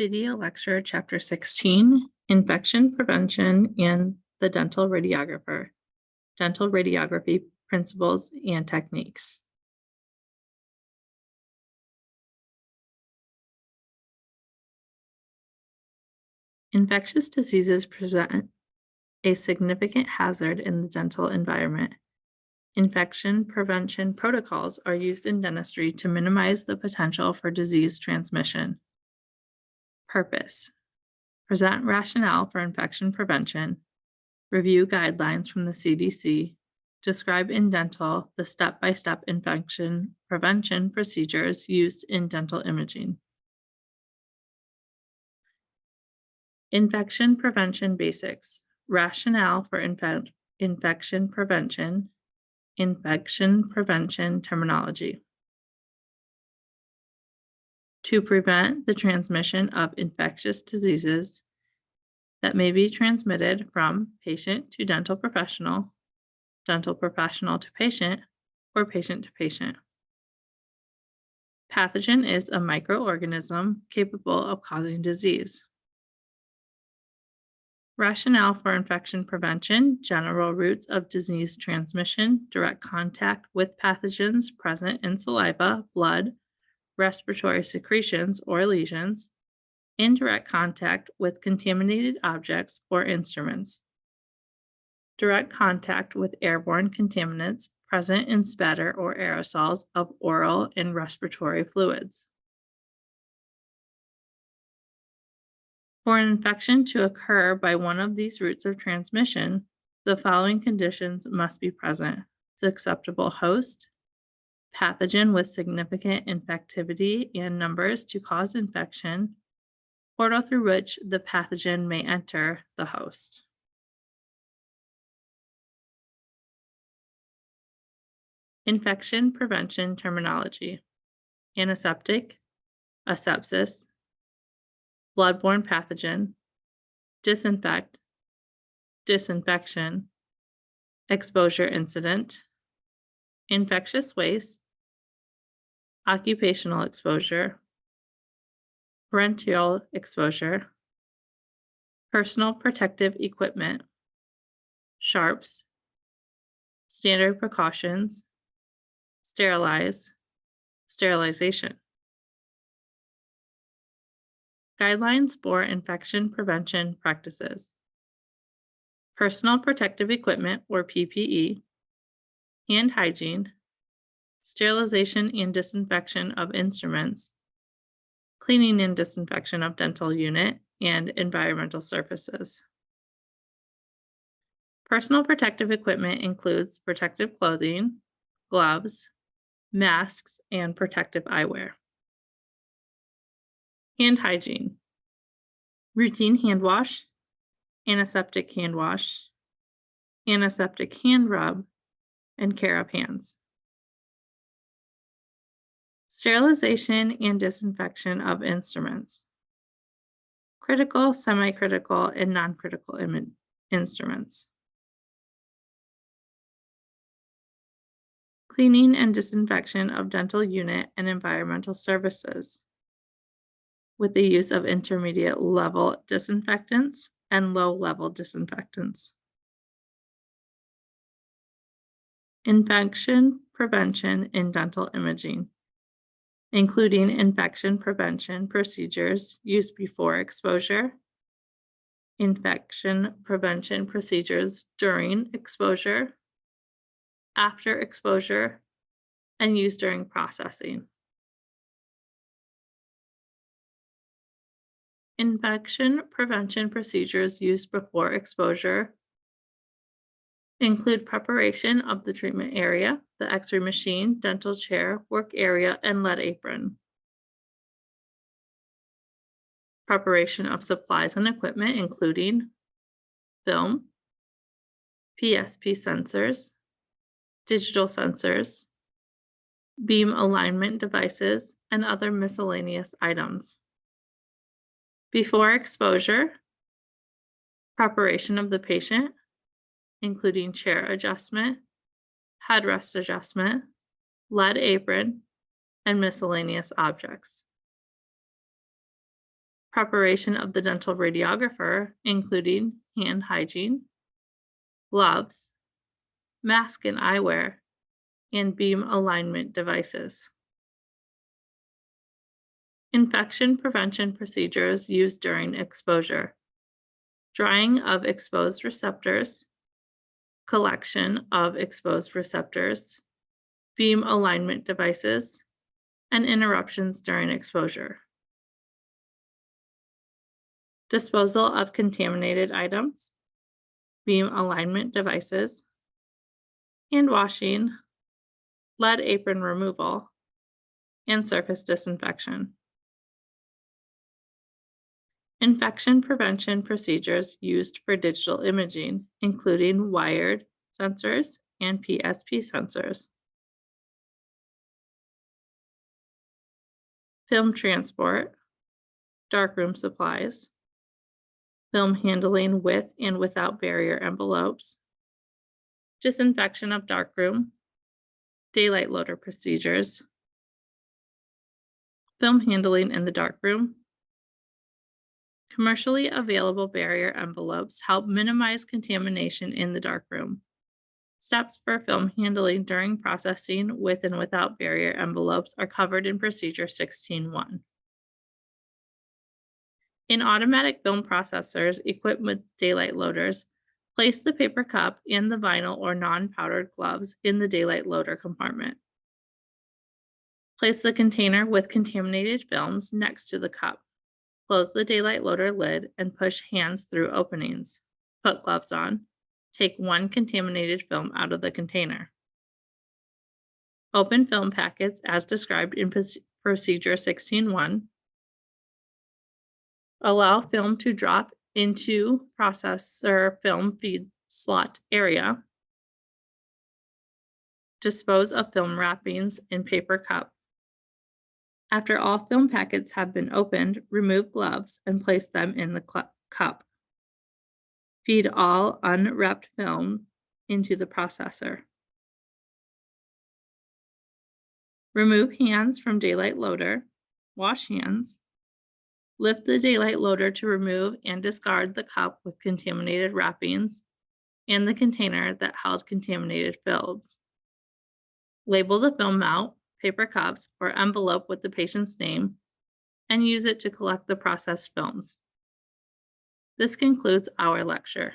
Video lecture, Chapter 16, Infection Prevention and the Dental Radiographer, Dental Radiography Principles and Techniques. Infectious diseases present a significant hazard in the dental environment. Infection prevention protocols are used in dentistry to minimize the potential for disease transmission. Purpose: present rationale for infection prevention, review guidelines from the CDC, describe in dental the step-by-step infection prevention procedures used in dental imaging. Infection prevention basics, rationale for infection prevention terminology. To prevent the transmission of infectious diseases that may be transmitted from patient to dental professional to patient, or patient to patient. Pathogen is a microorganism capable of causing disease. Rationale for infection prevention, general routes of disease transmission, direct contact with pathogens present in saliva, blood, respiratory secretions or lesions, indirect contact with contaminated objects or instruments, direct contact with airborne contaminants present in spatter or aerosols of oral and respiratory fluids. For an infection to occur by one of these routes of transmission, the following conditions must be present: susceptible host, pathogen with significant infectivity and numbers to cause infection, portal through which the pathogen may enter the host. Infection prevention terminology: antiseptic, asepsis, bloodborne pathogen, disinfect, disinfection, exposure incident, infectious waste, occupational exposure, parenteral exposure, personal protective equipment, sharps, standard precautions, sterilize, sterilization. Guidelines for infection prevention practices: personal protective equipment or PPE, hand hygiene, sterilization and disinfection of instruments, cleaning and disinfection of dental unit and environmental surfaces. Personal protective equipment includes protective clothing, gloves, masks, and protective eyewear. Hand hygiene: routine hand wash, antiseptic hand wash, antiseptic hand rub, and care of hands. Sterilization and disinfection of instruments: critical, semi-critical, and non-critical instruments. Cleaning and disinfection of dental unit and environmental surfaces with the use of intermediate level disinfectants and low level disinfectants. Infection prevention in dental imaging, including infection prevention procedures used before exposure, infection prevention procedures during exposure, after exposure, and used during processing. Infection prevention procedures used before exposure include preparation of the treatment area, the X-ray machine, dental chair, work area, and lead apron. Preparation of supplies and equipment, including film, PSP sensors, digital sensors, beam alignment devices, and other miscellaneous items. Before exposure, preparation of the patient, including chair adjustment, headrest adjustment, lead apron, and miscellaneous objects. preparation of the dental radiographer, including hand hygiene, gloves, mask and eyewear, and beam alignment devices. Infection prevention procedures used during exposure. Drying of exposed receptors, collection of exposed receptors, beam alignment devices, and interruptions during exposure. Disposal of contaminated items, beam alignment devices, hand washing, lead apron removal, and surface disinfection. Infection prevention procedures used for digital imaging, including wired sensors and PSP sensors. Film transport, darkroom supplies, film handling with and without barrier envelopes, disinfection of darkroom, daylight loader procedures, film handling in the darkroom. Commercially available barrier envelopes help minimize contamination in the darkroom. Steps for film handling during processing with and without barrier envelopes are covered in Procedure 16.1. In automatic film processors equipped with daylight loaders, place the paper cup and the vinyl or non-powdered gloves in the daylight loader compartment. Place the container with contaminated films next to the cup. Close the daylight loader lid and push hands through openings. Put gloves on. Take one contaminated film out of the container. Open film packets as described in Procedure 16.1. Allow film to drop into processor film feed slot area. Dispose of film wrappings in paper cup. After all film packets have been opened, remove gloves and place them in the cup. Feed all unwrapped film into the processor. Remove hands from daylight loader. Wash hands. Lift the daylight loader to remove and discard the cup with contaminated wrappings and the container that held contaminated films. Label the film mount, paper cups, or envelope with the patient's name, and use it to collect the processed films. This concludes our lecture.